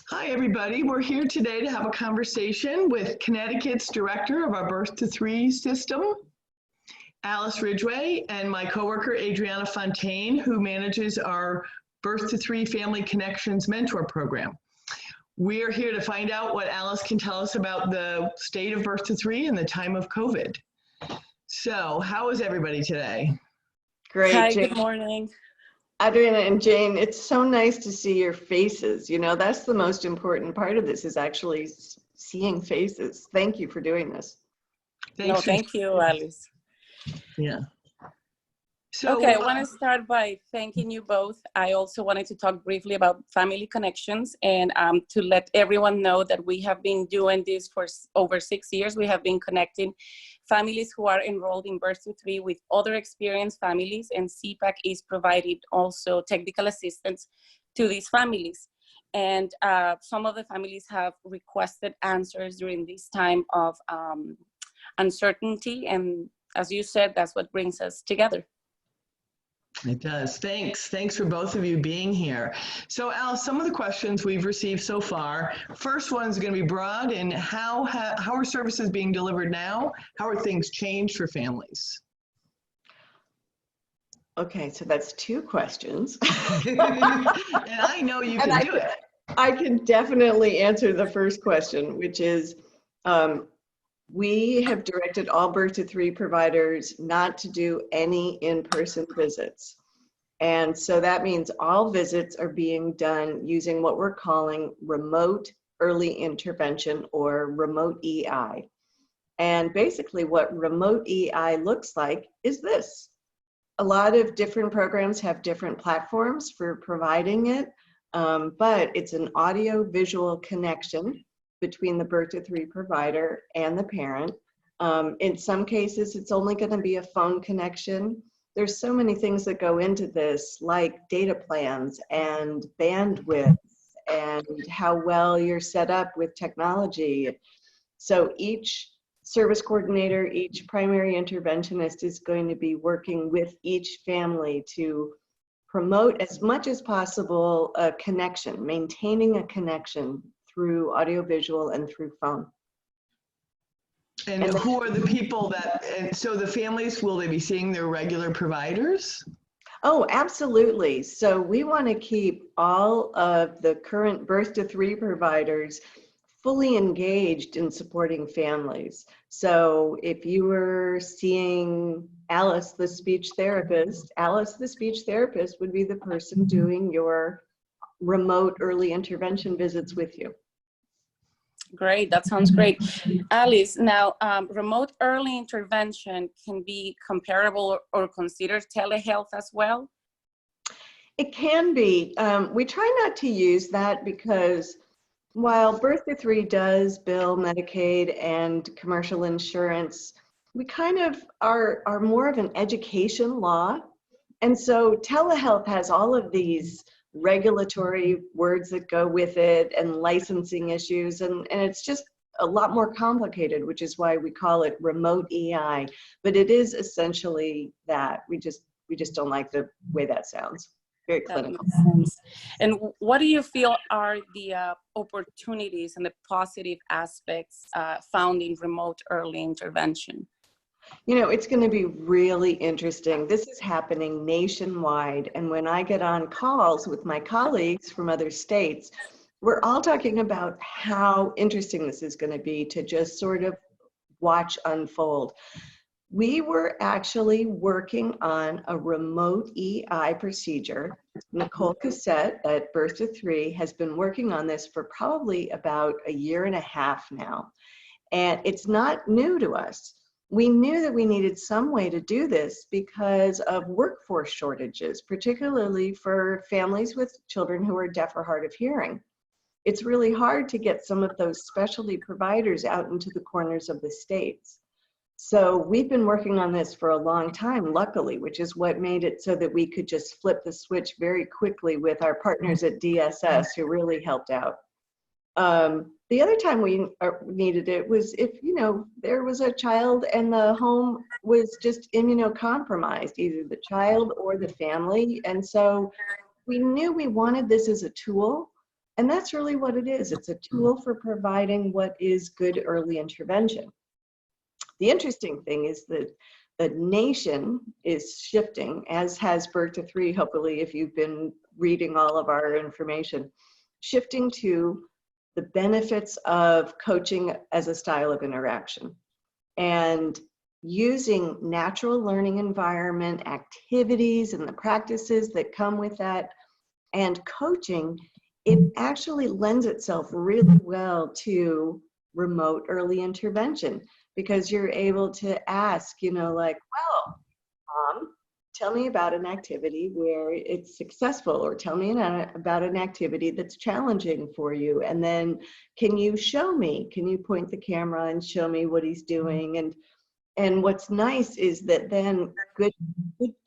Hi, everybody. We're here today to have a conversation with Connecticut's director of our Birth to Three system, Alice Ridgway, and my coworker, Adriana Fontaine, who manages our Birth to Three Family Connections Mentor Program. We're here to find out what Alice can tell us about the state of Birth to Three in the time of COVID. So, how is everybody today? Great. Hi, Jane. good morning. Adriana and Jane, it's so nice to see your faces. You know, that's the most important part of this, is actually seeing faces. Thank you for doing this. Thank you, Alice. Yeah. So, okay, I want to start by thanking you both. I also wanted to talk briefly about family connections and to let everyone know that we have been doing this for over 6 years. We have been connecting families who are enrolled in Birth to Three with other experienced families, and CPAC is providing also technical assistance to these families. And some of the families have requested answers during this time of uncertainty. And as you said, that's what brings us together. It does. Thanks. Thanks for both of you being here. So, Alice, some of the questions we've received so far. First one is going to be broad, and how are services being delivered now? How are things changed for families? Okay, so that's 2 questions. And I know you can do it. I can definitely answer the first question, which is we have directed all Birth to Three providers not to do any in-person visits. And so that means all visits are being done using what we're calling remote early intervention, or remote EI. And basically what remote EI looks like is this. A lot of different programs have different platforms for providing it, but it's an audio-visual connection between the Birth to Three provider and the parent. In some cases, it's only going to be a phone connection. There's so many things that go into this, like data plans and bandwidth and how well you're set up with technology. So each service coordinator, each primary interventionist is going to be working with each family to promote as much as possible a connection, maintaining a connection through audiovisual and through phone. And who are the people and so the families, will they be seeing their regular providers? Oh, absolutely. So we want to keep all of the current Birth to Three providers fully engaged in supporting families. So if you were seeing Alice, the speech therapist, Alice, the speech therapist would be the person doing your remote early intervention visits with you. Great, that sounds great. Alice, now remote early intervention can be comparable or considered telehealth as well? It can be. We try not to use that because while Birth to Three does bill Medicaid and commercial insurance, we kind of are more of an education law. And so telehealth has all of these regulatory words that go with it and licensing issues, and it's just a lot more complicated, which is why we call it remote EI. But it is essentially that. We just don't like the way that sounds. Very clinical. And what do you feel are the opportunities and the positive aspects found in remote early intervention? You know, it's going to be really interesting. This is happening nationwide. And when I get on calls with my colleagues from other states, we're all talking about how interesting this is going to be to just sort of watch unfold. We were actually working on a remote EI procedure. Nicole Cassette at Birth to Three has been working on this for probably about 1.5 years now. And it's not new to us. We knew that we needed some way to do this because of workforce shortages, particularly for families with children who are deaf or hard of hearing. It's really hard to get some of those specialty providers out into the corners of the states. So we've been working on this for a long time, luckily, which is what made it so that we could just flip the switch very quickly with our partners at DSS, who really helped out. The other time we needed it was if, you know, there was a child and the home was just immunocompromised, either the child or the family. And so we knew we wanted this as a tool, And that's really what it is. It's a tool for providing what is good early intervention. The interesting thing is that the nation is shifting, as has Birth to Three, hopefully, if you've been reading all of our information, shifting to the benefits of coaching as a style of interaction and using natural learning environment activities and the practices that come with that. And coaching, it actually lends itself really well to remote early intervention, because you're able to ask, you know, like, well, Mom, tell me about an activity where it's successful, or tell me about an activity that's challenging for you. And then can you show me, can you point the camera and show me what he's doing? And what's nice is that then good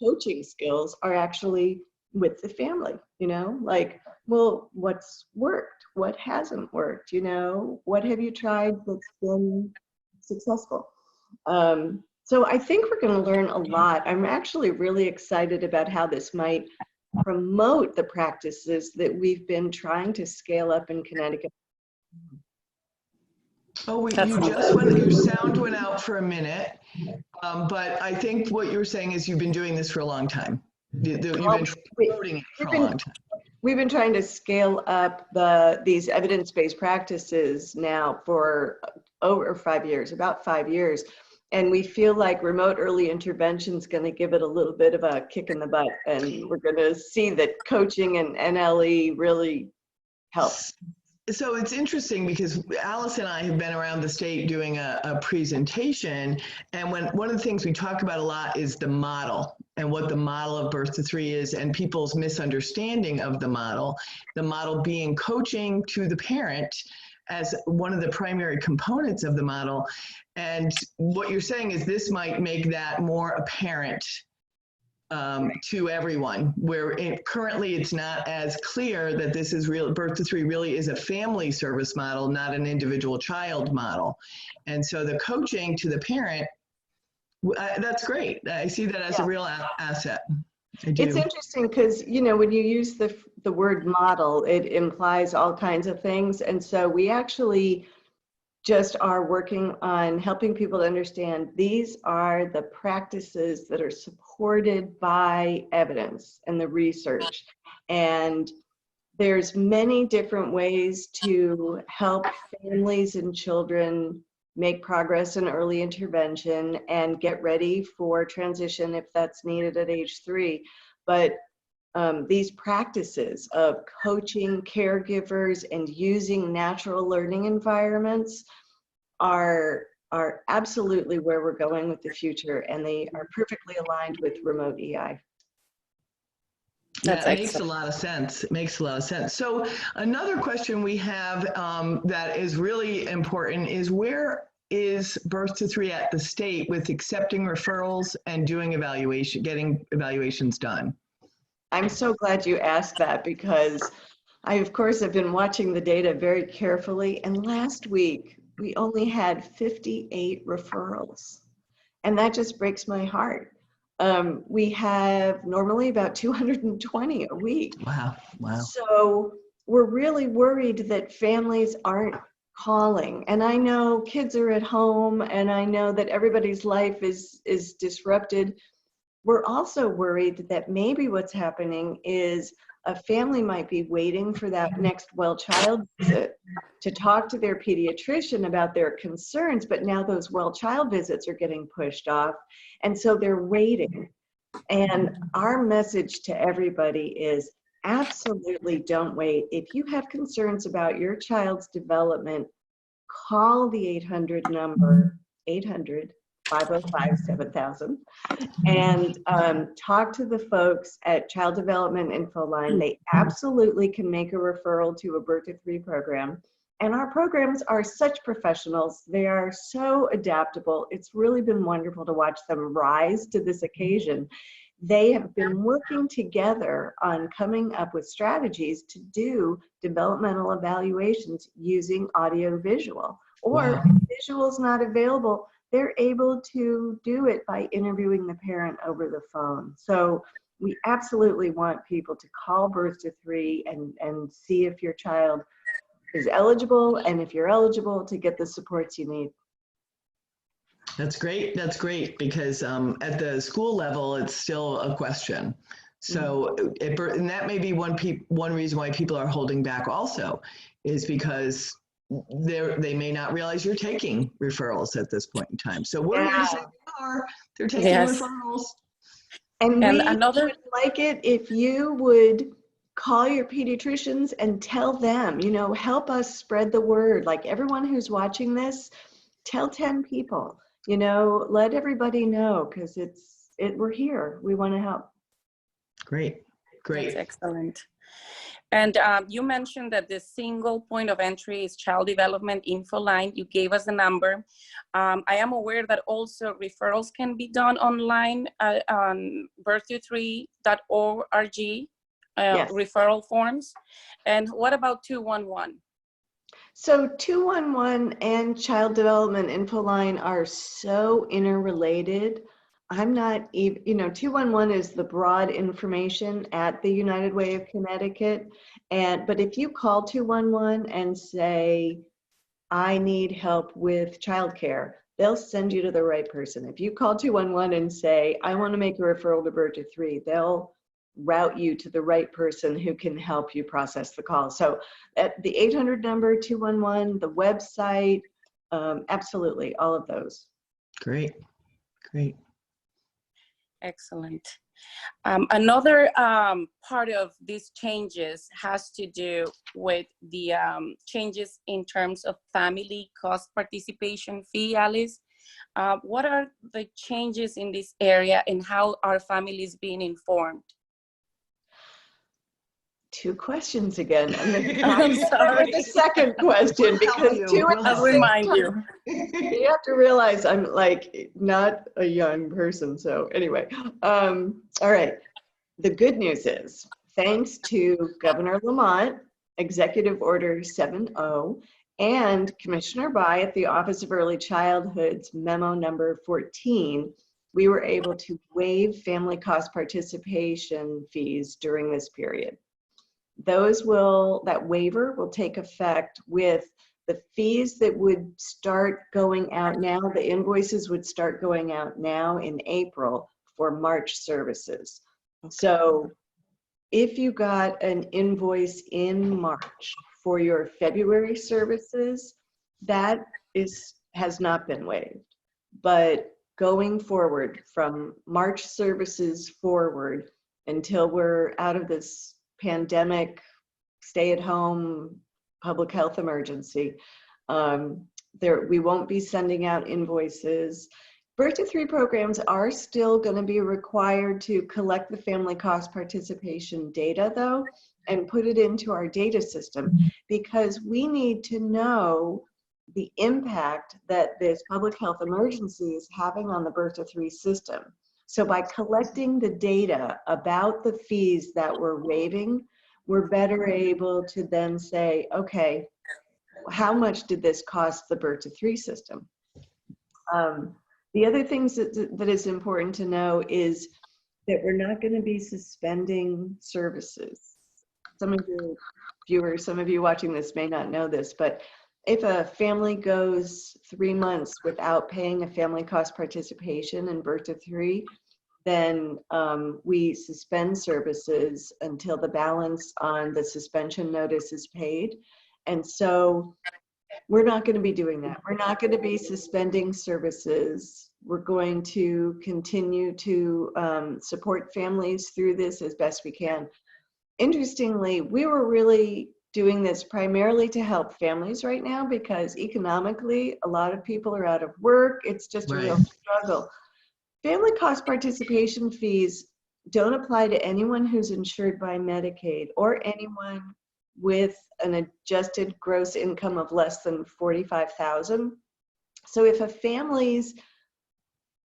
coaching skills are actually with the family, you know, like, well, what's worked? What hasn't worked? You know, what have you tried that's been successful? So I think we're going to learn a lot. I'm actually really excited about how this might promote the practices that we've been trying to scale up in Connecticut. Oh, your sound went out for a minute, but I think what you're saying is you've been doing this for a long time. You've been promoting it for a long time. We've been trying to scale up these evidence-based practices now for over 5 years, about 5 years. And we feel like remote early intervention is going to give it a little bit of a kick in the butt. And we're going to see that coaching and NLE really helps. So it's interesting because Alice and I have been around the state doing a presentation, and one of the things we talk about a lot is the model and what the model of Birth to Three is, and people's misunderstanding of the model being coaching to the parent as one of the primary components of the model. And what you're saying is this might make that more apparent to everyone, where currently it's not as clear that this is real. Birth to Three really is a family service model, not an individual child model. And so the coaching to the parent, that's great. I see that as a real asset. It's interesting because, you know, when you use the word model, it implies all kinds of things. And so we actually just are working on helping people to understand these are the practices that are supported by evidence and the research. And there's many different ways to help families and children make progress in early intervention and get ready for transition if that's needed at age 3. But these practices of coaching caregivers and using natural learning environments are absolutely where we're going with the future, and they are perfectly aligned with remote EI. That makes a lot of sense. It makes a lot of sense. So another question we have that is really important is, where is Birth to Three at the state with accepting referrals and doing getting evaluations done? I'm so glad you asked that, because I, of course, have been watching the data very carefully. And last week, we only had 58 referrals. And that just breaks my heart. We have normally about 220 a week. Wow. So we're really worried that families aren't calling. And I know kids are at home, and I know that everybody's life is disrupted. We're also worried that maybe what's happening is a family might be waiting for that next well child visit to talk to their pediatrician about their concerns, but now those well child visits are getting pushed off, and so they're waiting. And our message to everybody is, absolutely don't wait. If you have concerns about your child's development, call the 800 number, 800-505-7000, and talk to the folks at Child Development Info Line. They absolutely can make a referral to a Birth to Three program. And our programs are such professionals. They are so adaptable. It's really been wonderful to watch them rise to this occasion. They have been working together on coming up with strategies to do developmental evaluations using audio visual, or visuals not available, they're able to do it by interviewing the parent over the phone. So we absolutely want people to call Birth to Three and see if your child is eligible, and if you're eligible, to get the supports you need. That's great. That's great, because at the school level, it's still a question. So, and that may be one reason why people are holding back also, is because they may not realize you're taking referrals at this point in time. So we're here to say they're taking referrals. And we another would like it if you would call your pediatricians and tell them, you know, help us spread the word. Like, everyone who's watching this, tell 10 people, you know, let everybody know, because we're here. We want to help. Great. Great. That's excellent. And you mentioned that the single point of entry is Child Development Info Line. You gave us the number. I am aware that also referrals can be done online on birth23.org, Yes. referral forms. And what about 211? So 211 and Child Development Info Line are so interrelated. I'm not even, you know, 211 is the broad information at the United Way of Connecticut. But if you call 211 and say, I need help with childcare, they'll send you to the right person. If you call 211 and say, I want to make a referral to Birth to Three, they'll route you to the right person who can help you process the call. So at the 800 number, 211, the website, absolutely, all of those. Great. Great. Excellent. Another part of these changes has to do with the changes in terms of family cost participation fee, Alice. What are the changes in this area, and how are families being informed? Two questions again. I'm sorry. The second question, because I'll remind you. You have to realize I'm like not a young person. So anyway, all right. The good news is, thanks to Governor Lamont, Executive Order 7-0, and Commissioner Bai at the Office of Early Childhood's memo number 14, we were able to waive family cost participation fees during this period. That waiver will take effect with the fees that would start going out now. The invoices would start going out now in April for March services. Okay. So if you got an invoice in March for your February services, that has not been waived. But going forward, from March services forward until we're out of this pandemic, stay-at-home public health emergency, we won't be sending out invoices. Birth to Three programs are still going to be required to collect the family cost participation data, though, and put it into our data system, because we need to know the impact that this public health emergency is having on the Birth to Three system. So by collecting the data about the fees that we're waiving, we're better able to then say, okay, how much did this cost the Birth to Three system? The other things that is important to know is that we're not going to be suspending services. Some of your viewers, some of you watching this may not know this, but if a family goes 3 months without paying a family cost participation in Birth to Three, then we suspend services until the balance on the suspension notice is paid. And so we're not going to be doing that. We're not going to be suspending services. We're going to continue to support families through this as best we can. Interestingly, we were really doing this primarily to help families right now, because economically, a lot of people are out of work. It's just a real struggle. Family cost participation fees don't apply to anyone who's insured by Medicaid or anyone with an adjusted gross income of less than $45,000. So if a family's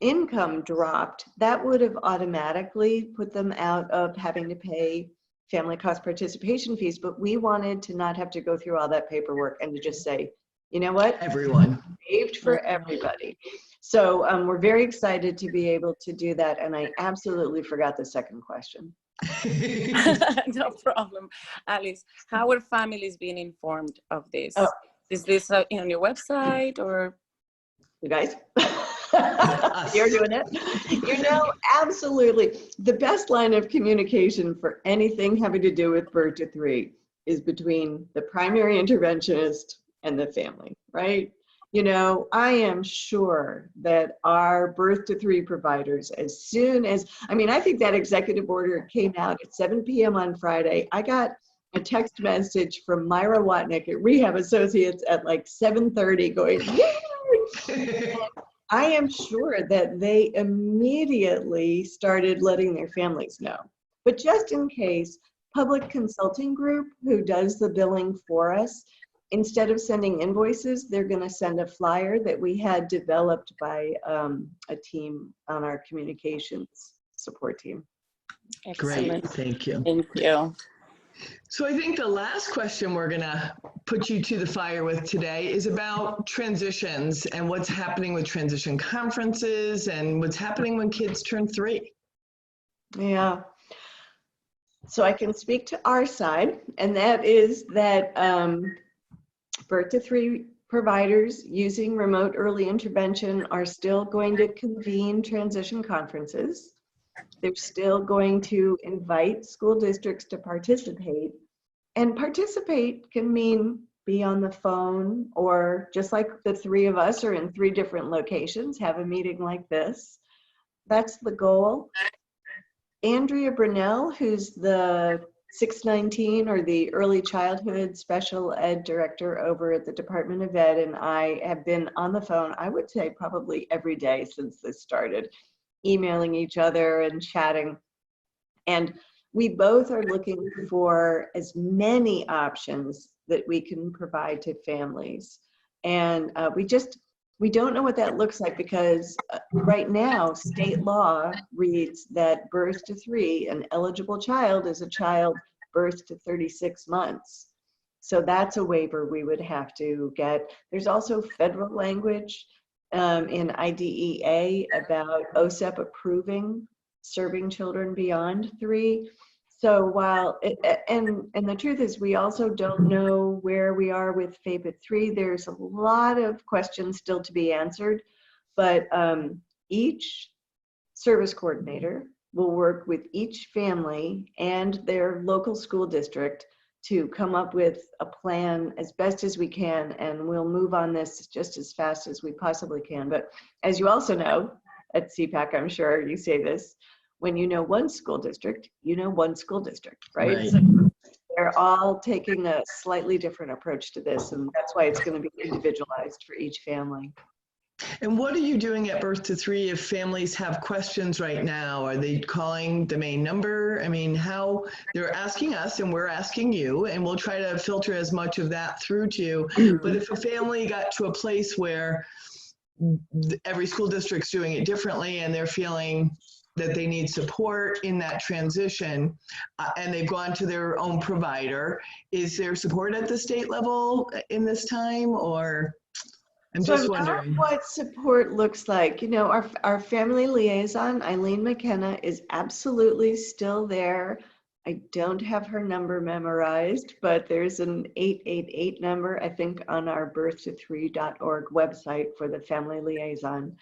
income dropped, that would have automatically put them out of having to pay family cost participation fees. But we wanted to not have to go through all that paperwork and to just say, you know what? Everyone. Waived for everybody. So we're very excited to be able to do that. And I absolutely forgot the second question. No problem. Alice, how are families being informed of this? Oh. Is this on your website or? You guys? You're doing it. You know, absolutely. The best line of communication for anything having to do with birth to 3 is between the primary interventionist and the family, right? You know, I am sure that our birth to 3 providers, as soon as, I mean, I think that executive order came out at 7 p.m. on Friday. I got a text message from Myra Watnick at Rehab Associates at like 7:30 going, yay! I am sure that they immediately started letting their families know. But just in case, Public Consulting Group, who does the billing for us, instead of sending invoices, they're going to send a flyer that we had developed by a team on our communications support team. Excellent. Great, thank you. Thank you. So I think the last question we're going to put you to the fire with today is about transitions and what's happening with transition conferences and what's happening when kids turn 3. Yeah. So I can speak to our side, and that is that birth to 3 providers using remote early intervention are still going to convene transition conferences. They're still going to invite school districts to participate. And participate can mean be on the phone, or just like the 3 of us are in 3 different locations, have a meeting like this. That's the goal. Andrea Brunell, who's the 619 or the early childhood special ed director over at the Department of Ed, and I have been on the phone, I would say probably every day since this started, emailing each other and chatting. And we both are looking for as many options that we can provide to families. And we don't know what that looks like, because right now, state law reads that birth to 3, an eligible child is a child birth to 36 months. So that's a waiver we would have to get. There's also federal language in IDEA about OSEP approving serving children beyond 3. So while, and the truth is, we also don't know where we are with FAPE 3. There's a lot of questions still to be answered, but each service coordinator will work with each family and their local school district to come up with a plan as best as we can, and we'll move on this just as fast as we possibly can. But as you also know, at CPAC, I'm sure you say this, when you know one school district, you know one school district, right? Right. So they're all taking a slightly different approach to this, and that's why it's going to be individualized for each family. And what are you doing at birth to 3 if families have questions right now? Are they calling the main number? I mean, how they're asking us and we're asking you, and we'll try to filter as much of that through to you. But if a family got to a place where every school district's doing it differently and they're feeling that they need support in that transition, and they've gone to their own provider, is there support at the state level in this time, or? I'm So just wondering what support looks like. You know, our family liaison, Eileen McKenna, is absolutely still there. I don't have her number memorized, but there's an 888 number, I think, on our birth3.org website for the family liaison.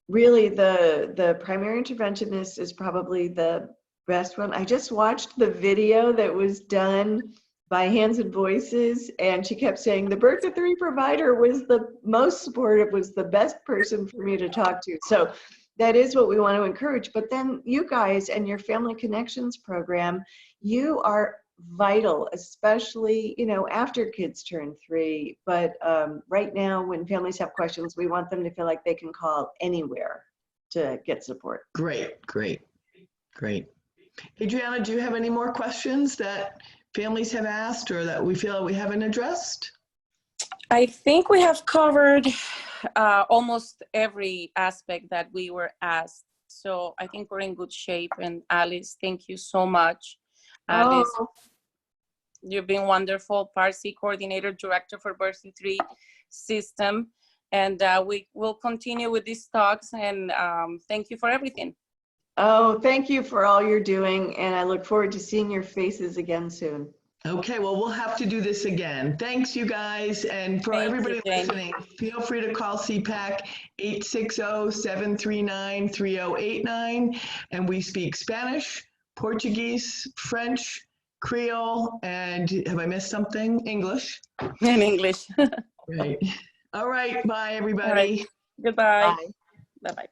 Really, the primary interventionist is probably the best one. I just watched the video that was done by Hands and Voices, and she kept saying the birth to 3 provider was the most supportive, was the best person for me to talk to. So that is what we want to encourage. But then you guys and your Family Connections program, you are vital, especially, you know, after kids turn 3. But right now, when families have questions, we want them to feel like they can call anywhere to get support. Great. Adriana, do you have any more questions that families have asked or that we feel we haven't addressed? I think we have covered almost every aspect that we were asked. So I think we're in good shape. And Alice, thank you so much. Alice, you've been wonderful. Parsi Coordinator, Director for Birth to 3 System. And we will continue with these talks, and thank you for everything. Oh, thank you for all you're doing, and I look forward to seeing your faces again soon. Okay, well, we'll have to do this again. Thanks, you guys. And for Thank you, everybody Jane. listening, feel free to call CPAC 860-739-3089. And we speak Spanish, Portuguese, French, Creole, and have I missed something? English. In English. Right. All right. Bye, everybody. All right. Goodbye. Bye. Bye-bye.